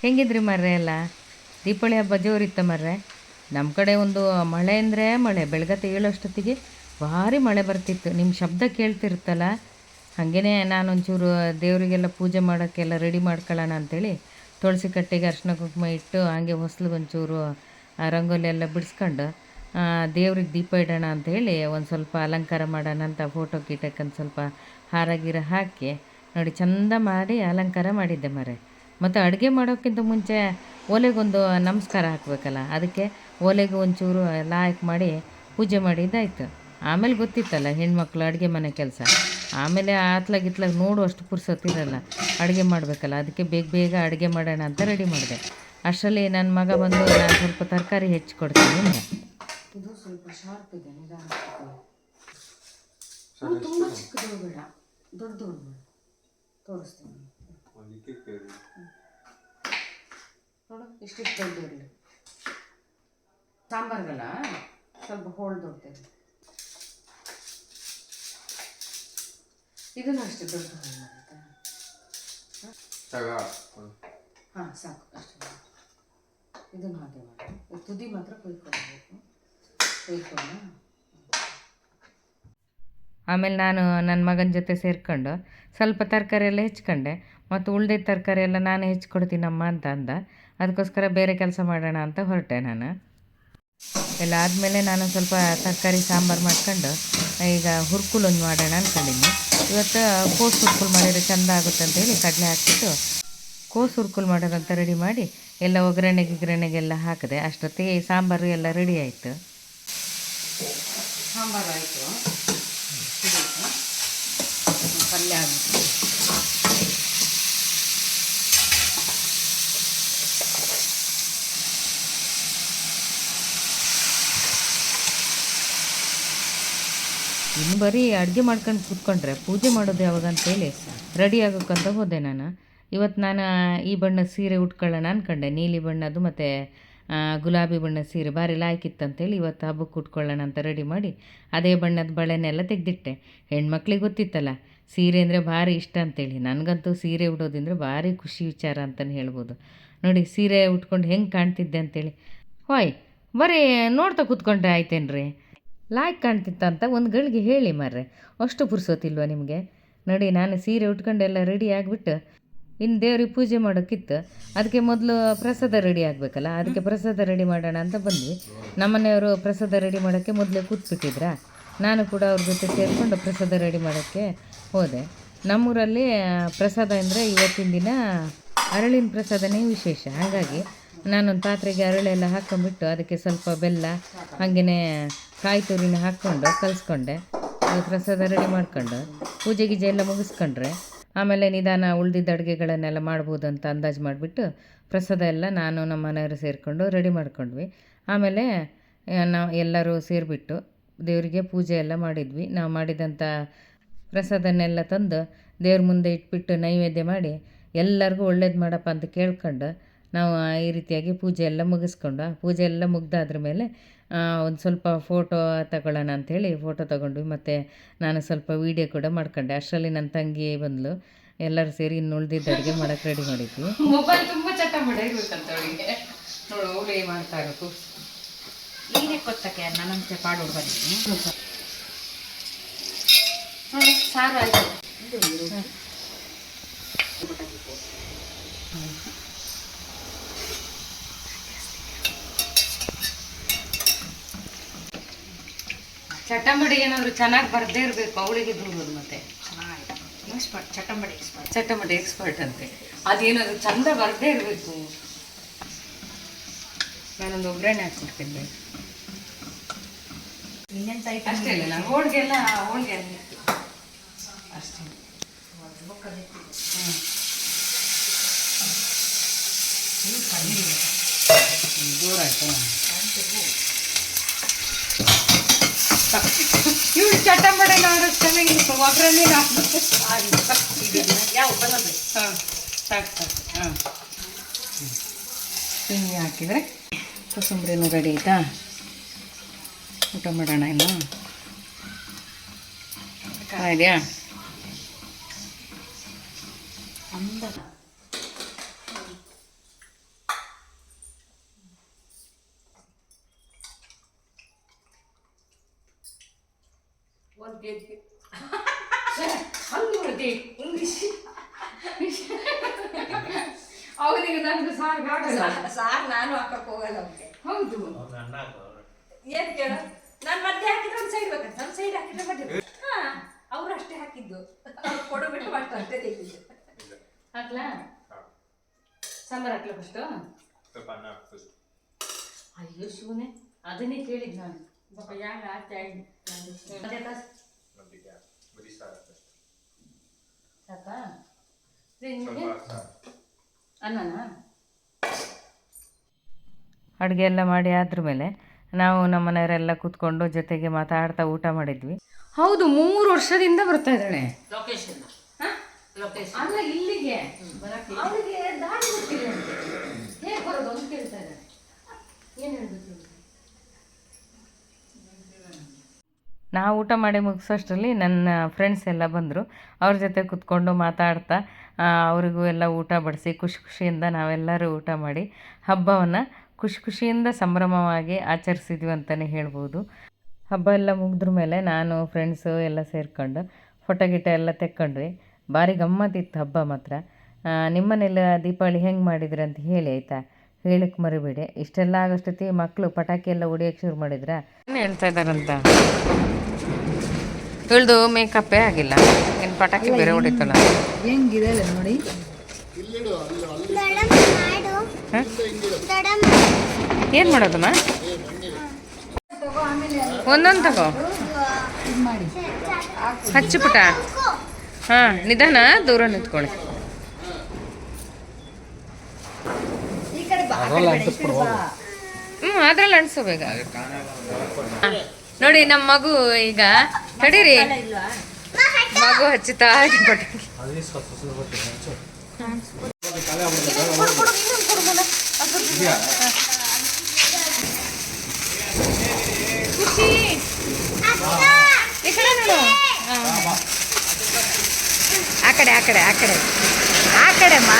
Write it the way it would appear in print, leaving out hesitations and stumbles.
ಹೆಂಗಿದ್ರಿ ಮರ್ರೆ ಎಲ್ಲ? ದೀಪಾವಳಿ ಹಬ್ಬ ಜೋರಿತ್ತ ಮರ್ರೆ. ನಮ್ಮ ಕಡೆ ಒಂದು ಮಳೆ ಅಂದರೆ ಮಳೆ, ಬೆಳಗತ್ತೆ ಏಳೋಷ್ಟೊತ್ತಿಗೆ ಭಾರಿ ಮಳೆ ಬರ್ತಿತ್ತು. ನಿಮ್ಮ ಶಬ್ದ ಕೇಳ್ತಿರುತ್ತಲ್ಲ, ಹಾಗೇ ನಾನೊಂಚೂರು ದೇವರಿಗೆಲ್ಲ ಪೂಜೆ ಮಾಡೋಕ್ಕೆಲ್ಲ ರೆಡಿ ಮಾಡ್ಕೊಳ್ಳೋಣ ಅಂಥೇಳಿ ತುಳಸಿ ಕಟ್ಟೆಗೆ ಅರ್ಶಿನ ಕುಂಕುಮ ಇಟ್ಟು ಹಾಗೆ ಹೊಸ್ಲಿಗೆ ಒಂಚೂರು ರಂಗೋಲಿ ಎಲ್ಲ ಬಿಡಿಸ್ಕೊಂಡು ದೇವ್ರಿಗೆ ದೀಪ ಇಡೋಣ ಅಂಥೇಳಿ ಒಂದು ಸ್ವಲ್ಪ ಅಲಂಕಾರ ಮಾಡೋಣ ಅಂತ ಫೋಟೋ ಗೀಟಕ್ಕಂದು ಸ್ವಲ್ಪ ಹಾರ ಗೀರ ಹಾಕಿ ನೋಡಿ ಚೆಂದ ಮಾಡಿ ಅಲಂಕಾರ ಮಾಡಿದ್ದೆ ಮರೆ. ಮತ್ತು ಅಡುಗೆ ಮಾಡೋಕ್ಕಿಂತ ಮುಂಚೆ ಒಲೆಗೊಂದು ನಮಸ್ಕಾರ ಹಾಕಬೇಕಲ್ಲ, ಅದಕ್ಕೆ ಒಲೆಗೆ ಒಂಚೂರು ಎಲ್ಲ ಹಾಕಿ ಮಾಡಿ ಪೂಜೆ ಮಾಡಿದ್ದಾಯಿತು. ಆಮೇಲೆ ಗೊತ್ತಿತ್ತಲ್ಲ ಹೆಣ್ಮಕ್ಳು ಅಡುಗೆ ಮನೆ ಕೆಲಸ, ಆಮೇಲೆ ಆತ್ಲಾಗಿತ್ಲಾಗ ನೋಡುವಷ್ಟು ಪುರ್ಸೊತ್ತಿರಲ್ಲ, ಅಡುಗೆ ಮಾಡಬೇಕಲ್ಲ. ಅದಕ್ಕೆ ಬೇಗ ಬೇಗ ಅಡುಗೆ ಮಾಡೋಣ ಅಂತ ರೆಡಿ ಮಾಡಿದೆ. ಅಷ್ಟರಲ್ಲಿ ನನ್ನ ಮಗ ಬಂದು ನಾನು ಸ್ವಲ್ಪ ತರಕಾರಿ ಹೆಚ್ಚಿಕೊಡ್ತೀನಿ ಅಂತ. ಇದು ಸ್ವಲ್ಪ ಶಾರ್ಪ್ ಇದೆ, ನಿಧಾನ ತುಂಬ ಚಿಕ್ಕದು ಬೇಡ, ದೊಡ್ಡದು ಬೇಡ, ತೋರಿಸ್ತೀನಿ ನೋಡು. ಇಷ್ಟಿಷ್ಟು ದೊಡ್ಡ ಇರಲಿ, ಸಾಂಬಾರ್ಗಲ್ಲ ಸ್ವಲ್ಪ ಹೋಳು ದೊಡ್ಡದು. ಇದನ್ನು ಅಷ್ಟೇ ದೊಡ್ಡ ಹೋಳು ಮಾಡುತ್ತೆ. ಹಾಂ ಸಾಕು ಅಷ್ಟೇ. ಇದನ್ನು ಹಾಗೆ ಮಾಡಿ ತುದಿ ಮಾತ್ರ ಕೊಯ್ಕೊಳ್ಬೇಕು. ಆಮೇಲೆ ನಾನು ನನ್ನ ಮಗನ ಜೊತೆ ಸೇರಿಕೊಂಡು ಸ್ವಲ್ಪ ತರಕಾರಿ ಎಲ್ಲ ಹೆಚ್ಕೊಂಡೆ. ಮತ್ತು ಉಳ್ದಿದ್ದ ತರಕಾರಿ ಎಲ್ಲ ನಾನೇ ಹೆಚ್ಕೊಡ್ತೀನಮ್ಮ ಅಂತ ಅಂದ. ಅದಕ್ಕೋಸ್ಕರ ಬೇರೆ ಕೆಲಸ ಮಾಡೋಣ ಅಂತ ಹೊರಟೆ ನಾನು. ಎಲ್ಲ ಆದಮೇಲೆ ನಾನು ಸ್ವಲ್ಪ ತರಕಾರಿ ಸಾಂಬಾರು ಮಾಡ್ಕೊಂಡು ಈಗ ಹುರ್ಕುಲು ಒಂದು ಮಾಡೋಣ ಅಂದ್ಕೊಂಡಿನಿ. ಇವತ್ತು ಕೋಸು ಹುರ್ಕುಲು ಮಾಡಿದರೆ ಚೆಂದ ಆಗುತ್ತೆ ಅಂತೇಳಿ ಕಡಲೆ ಹಾಕ್ಬಿಟ್ಟು ಕೋಸು ಹುರ್ಕುಲು ಮಾಡೋದಂತ ರೆಡಿ ಮಾಡಿ ಎಲ್ಲ ಒಗ್ಗರಣೆಗೆಲ್ಲ ಹಾಕಿದೆ. ಅಷ್ಟೊತ್ತಿಗೆ ಸಾಂಬಾರು ಎಲ್ಲ ರೆಡಿ ಆಯಿತು. ಸಾಂಬಾರು ಆಯಿತು, ಪಲ್ಯ ಆಗುತ್ತೆ. ಇನ್ನು ಬರೀ ಅಡುಗೆ ಮಾಡ್ಕೊಂಡು ಕೂತ್ಕೊಂಡ್ರೆ ಪೂಜೆ ಮಾಡೋದು ಯಾವಾಗ ಅಂತೇಳಿ ರೆಡಿ ಆಗೋಕ್ಕಂತ ಹೋದೆ ನಾನು. ಇವತ್ತು ನಾನು ಈ ಬಣ್ಣದ ಸೀರೆ ಉಟ್ಕೊಳ್ಳೋಣ ಅಂದ್ಕೊಂಡೆ, ನೀಲಿ ಬಣ್ಣದ್ದು ಮತ್ತು ಗುಲಾಬಿ ಬಣ್ಣದ ಸೀರೆ ಭಾರಿ ಲಾಯ್ಕಿತ್ತಂತೇಳಿ ಇವತ್ತು ಹಬ್ಬಕ್ಕೆ ಉಟ್ಕೊಳ್ಳೋಣ ಅಂತ ರೆಡಿ ಮಾಡಿ ಅದೇ ಬಣ್ಣದ ಬಳೆನೆಲ್ಲ ತೆಗೆದಿಟ್ಟೆ. ಹೆಣ್ಮಕ್ಳಿಗೆ ಗೊತ್ತಿತ್ತಲ್ಲ ಸೀರೆ ಅಂದರೆ ಭಾರಿ ಇಷ್ಟ ಅಂತೇಳಿ. ನನಗಂತೂ ಸೀರೆ ಉಡೋದಂದರೆ ಭಾರಿ ಖುಷಿ ವಿಚಾರ ಅಂತಲೇ ಹೇಳ್ಬೋದು. ನೋಡಿ ಸೀರೆ ಉಟ್ಕೊಂಡು ಹೆಂಗೆ ಕಾಣ್ತಿದ್ದೆ ಅಂತೇಳಿ. ಹೋಯ್ ಬರೀ ನೋಡ್ತಾ ಕೂತ್ಕೊಂಡ್ರೆ ಆಯ್ತೇನ್ರಿ, ಲಾಯ್ಕ್ ಕಾಣ್ತಿತ್ತಂತ ಒಂದು ಗಳಿಗೆ ಹೇಳಿ ಮರ್ರೆ, ಅಷ್ಟು ಪುರ್ಸೋತಿಲ್ವ ನಿಮಗೆ? ನೋಡಿ ನಾನು ಸೀರೆ ಉಟ್ಕೊಂಡೆಲ್ಲ ರೆಡಿ ಆಗಿಬಿಟ್ಟು ಇನ್ನು ದೇವ್ರಿಗೆ ಪೂಜೆ ಮಾಡೋಕ್ಕಿತ್ತು. ಅದಕ್ಕೆ ಮೊದಲು ಪ್ರಸಾದ ರೆಡಿ ಆಗಬೇಕಲ್ಲ, ಅದಕ್ಕೆ ಪ್ರಸಾದ ರೆಡಿ ಮಾಡೋಣ ಅಂತ ಬಂದ್ವಿ. ನಮ್ಮನೆಯವರು ಪ್ರಸಾದ ರೆಡಿ ಮಾಡೋಕ್ಕೆ ಮೊದಲೇ ಕೂತ್ಬಿಟ್ಟಿದ್ರ. ನಾನು ಕೂಡ ಅವ್ರ ಜೊತೆ ಸೇರಿಕೊಂಡು ಪ್ರಸಾದ ರೆಡಿ ಮಾಡೋಕ್ಕೆ ಹೋದೆ. ನಮ್ಮೂರಲ್ಲಿ ಪ್ರಸಾದ ಅಂದರೆ ಇವತ್ತಿನ ದಿನ ಅರಳಿನ ಪ್ರಸಾದನೇ ವಿಶೇಷ. ಹಾಗಾಗಿ ನಾನೊಂದು ಪಾತ್ರೆಗೆ ಅರಳೆಲ್ಲ ಹಾಕ್ಕೊಂಡ್ಬಿಟ್ಟು ಅದಕ್ಕೆ ಸ್ವಲ್ಪ ಬೆಲ್ಲ ಹಾಗೆಯೇ ಕಾಯಿ ತುರಿನ ಹಾಕ್ಕೊಂಡು ಕಲಿಸ್ಕೊಂಡೆ. ಅದು ಪ್ರಸಾದ ರೆಡಿ ಮಾಡ್ಕೊಂಡು ಪೂಜೆ ಗೀಜೆ ಎಲ್ಲ ಮುಗಿಸ್ಕೊಂಡ್ರೆ ಆಮೇಲೆ ನಿಧಾನ ಉಳ್ದಿದ್ದ ಅಡುಗೆಗಳನ್ನೆಲ್ಲ ಮಾಡ್ಬೋದು ಅಂತ ಅಂದಾಜು ಮಾಡಿಬಿಟ್ಟು ಪ್ರಸಾದ ಎಲ್ಲ ನಾನು ನಮ್ಮ ಮನೆಯವರು ಸೇರಿಕೊಂಡು ರೆಡಿ ಮಾಡ್ಕೊಂಡ್ವಿ. ಆಮೇಲೆ ನಾವು ಎಲ್ಲರೂ ಸೇರಿಬಿಟ್ಟು ದೇವರಿಗೆ ಪೂಜೆ ಎಲ್ಲ ಮಾಡಿದ್ವಿ. ನಾವು ಮಾಡಿದಂಥ ಪ್ರಸಾದನ್ನೆಲ್ಲ ತಂದು ದೇವ್ರ ಮುಂದೆ ಇಟ್ಬಿಟ್ಟು ನೈವೇದ್ಯ ಮಾಡಿ ಎಲ್ಲರಿಗೂ ಒಳ್ಳೇದು ಮಾಡಪ್ಪ ಅಂತ ಕೇಳ್ಕೊಂಡು ನಾವು ಈ ರೀತಿಯಾಗಿ ಪೂಜೆ ಎಲ್ಲ ಮುಗಿಸ್ಕೊಂಡು ಪೂಜೆ ಎಲ್ಲ ಮುಗ್ದಾದ್ರ ಮೇಲೆ ಒಂದು ಸ್ವಲ್ಪ ಫೋಟೋ ತಗೊಳ್ಳೋಣ ಅಂಥೇಳಿ ಫೋಟೋ ತೊಗೊಂಡ್ವಿ. ಮತ್ತು ನಾನು ಸ್ವಲ್ಪ ವೀಡಿಯೋ ಕೂಡ ಮಾಡ್ಕೊಂಡೆ. ಅಷ್ಟರಲ್ಲಿ ನನ್ನ ತಂಗಿ ಬಂದಳು. ಎಲ್ಲರೂ ಸೇರಿ ಇನ್ನು ಉಳ್ದಿದ್ದು ಅಡುಗೆ ಮಾಡೋಕ್ಕೆ ರೆಡಿ ಮಾಡಿದ್ವಿ. ಮೊಬೈಲ್ ತುಂಬ ಚಟ ಮಾಡಿ ಇರ್ಬೇಕಂತ ಅವಳಿಗೆ ನೋಡು, ಅವಳು ಮಾಡ್ತಾ ಇರೋದು ಏನೇ ಕೊತ್ತಕ್ಕೆ ನನ್ನಂತೆ ಪಾಡು ಬನ್ನಿ. ಸಾರು ಆಯಿತು. ಚಟಂಬಡಿ ಏನಾದರೂ ಚೆನ್ನಾಗಿ ಬರದೇ ಇರಬೇಕು, ಅವಳಿಗೆ ದೂರೋದು. ಮತ್ತೆ ಎಕ್ಸ್ಪರ್ಟ್ ಚಟಂಬಡಿ ಎಕ್ಸ್ಪರ್ಟ್ ಅಂತೆ. ಅದೇನಾದರೂ ಚಂದ ಬರದೇ ಇರಬೇಕು. ನಾನೊಂದು ಒಗ್ಗರಣೆ ಹಾಕ್ಬಿಡ್ತೀನಿ. ಅಷ್ಟೇ ಇಲ್ಲ, ಹೋಳಿಗೆ ಅಷ್ಟೇ. ಜೋರಾಯ್ತು. ಇವ್ರು ಚಟಂಬಡೆ ನೋಡೋ ಚೆನ್ನಾಗಿತ್ತು. ಒಗ್ಗರಣೆ ಯಾವ ಬರೋದು? ಹಾಂ ಸಾಕು ಸಾಕು. ಹಾಂ ಹಿಂಗೆ ಹಾಕಿದರೆ ಕೋಸಂಬರಿನೂ ರೆಡಿ ಆಯಿತಾ? ಊಟ ಮಾಡೋಣ ಇನ್ನು. ಇದೆಯಾ ಅಂದ 1 kg ಹಂಗೆ ಬಿಡ್ತಿ ಇಂಗ್ಲಿಷ್ ಅವನಿಗೆ ನನಗೆ ಸಾರಿಗೆ ಆಗಲ್ಲ ಸಾರು ನಾನು ಹಾಕಕ್ಕೆ ಹೋಗಲ್ಲ ಅವನಿಗೆ ಹೌದು ಏನು ಕೇಳ ನಾನು ಮಧ್ಯೆ ಹಾಕಿದ್ರೆ ಒಂದು ಸೈಡ್ ಬೇಕಂತ ಒಂದು ಸೈಡ್ ಹಾಕಿದ್ರೆ ಮಧ್ಯೆ ಹಾಂ ಅವರು ಅಷ್ಟೇ ಹಾಕಿದ್ದು ಕೊಡಬಿಟ್ಟು ಮಾಡ್ತಾ ಅಷ್ಟೇ ತೆಗಿದ್ದು ಹಾಕ್ಲಾ ಸಾಂಬಾರು ಹಾಕ್ಲಾ ಫಸ್ಟು ಅಯ್ಯೋ ಶಿವನೇ ಅದನ್ನೇ ಕೇಳಿದ್ ನಾನು ಪಾಪ ಯಾಕೆ ಆಗ್ತಾ ಸಾಕಾ ಅನ್ನನಾ ಅಡುಗೆ ಎಲ್ಲ ಮಾಡಿ ಆದ್ರ ಮೇಲೆ ನಾವು ನಮ್ಮ ಮನೆಯವರೆಲ್ಲ ಕೂತ್ಕೊಂಡು ಜೊತೆಗೆ ಮಾತಾಡ್ತಾ ಊಟ ಮಾಡಿದ್ವಿ. ಹೌದು 3 ವರ್ಷದಿಂದ ಬರ್ತಾ ಇದ್ದಾಳೆ ಲೊಕೇಶನ್ ಅಲ್ಲ ಇಲ್ಲಿಗೆ ಅವಳಿಗೆ ದಾರಿ ಗೊತ್ತಿಲ್ಲ ಹೇಗೆ ಬರೋದು ಅಂತ ಕೇಳ್ತಾ ಇದ್ದಾಳೆ ಏನು ಹೇಳ್ಬೇಕು ನಾವು ಊಟ ಮಾಡಿ ಮುಗಿಸೋಷ್ಟರಲ್ಲಿ ನನ್ನ ಫ್ರೆಂಡ್ಸ್ ಎಲ್ಲ ಬಂದರು. ಅವ್ರ ಜೊತೆ ಕೂತ್ಕೊಂಡು ಮಾತಾಡ್ತಾ ಅವರಿಗೂ ಎಲ್ಲ ಊಟ ಬಡಿಸಿ ಖುಷಿಯಿಂದ ನಾವೆಲ್ಲರೂ ಊಟ ಮಾಡಿ ಹಬ್ಬವನ್ನು ಖುಷಿಯಿಂದ ಸಂಭ್ರಮವಾಗಿ ಆಚರಿಸಿದ್ವಿ ಅಂತಲೇ ಹೇಳ್ಬೋದು. ಹಬ್ಬ ಎಲ್ಲ ಮುಗಿದ್ರ ಮೇಲೆ ನಾನು ಫ್ರೆಂಡ್ಸು ಎಲ್ಲ ಸೇರಿಕೊಂಡು ಫೋಟೋ ಗಿಟ ಎಲ್ಲ ತೆಕ್ಕೊಂಡ್ವಿ. ಭಾರಿ ಗಮ್ಮತ್ತಿತ್ತು ಹಬ್ಬ ಮಾತ್ರ. ನಿಮ್ಮನೆಲ್ಲ ದೀಪಾವಳಿ ಹೆಂಗೆ ಮಾಡಿದ್ರಿ ಅಂತ ಹೇಳಿ ಆಯಿತಾ, ಹೇಳಕ್ಕೆ ಮರಿಬೇಡಿ. ಇಷ್ಟೆಲ್ಲ ಆಗೋಷ್ಟೊತ್ತಿ ಮಕ್ಕಳು ಪಟಾಕಿ ಎಲ್ಲ ಹೊಡಿಯೋಕ್ಕೆ ಶುರು ಮಾಡಿದ್ರ. ಏನು ಹೇಳ್ತಾ ಇದ್ದಾರಂತ ಹೇಳ್ದು ಮೇಕಪ್ಪೇ ಆಗಿಲ್ಲ, ಏನು ಪಟಾಕಿ ಬೇರೆ ಹೊಡಿತಲ್ಲ. ಹೆಂಗಿದೆ ನೋಡಿ ಏನು ಮಾಡೋದಮ್ಮ, ಒಂದೊಂದು ತಗೋ ಹಚ್ಚು ಪುಟ. ಹಾಂ ನಿಧಾನ, ದೂರ ನಿಂತ್ಕೊಳ್ಳಿ. ಅದ್ರಲ್ಲಿ ಅನ್ಸು ಬೇಗ. ನೋಡಿ ನಮ್ಮ ಮಗು ಈಗ ತಡೀರಿ, ಮಗು ಹಚ್ಚುತ್ತಾ ಪಟಾಕಿ. ಖುಷಿ ಈ ಕಡೆ ನೋಡು, ಆ ಕಡೆ ಅಮ್ಮ.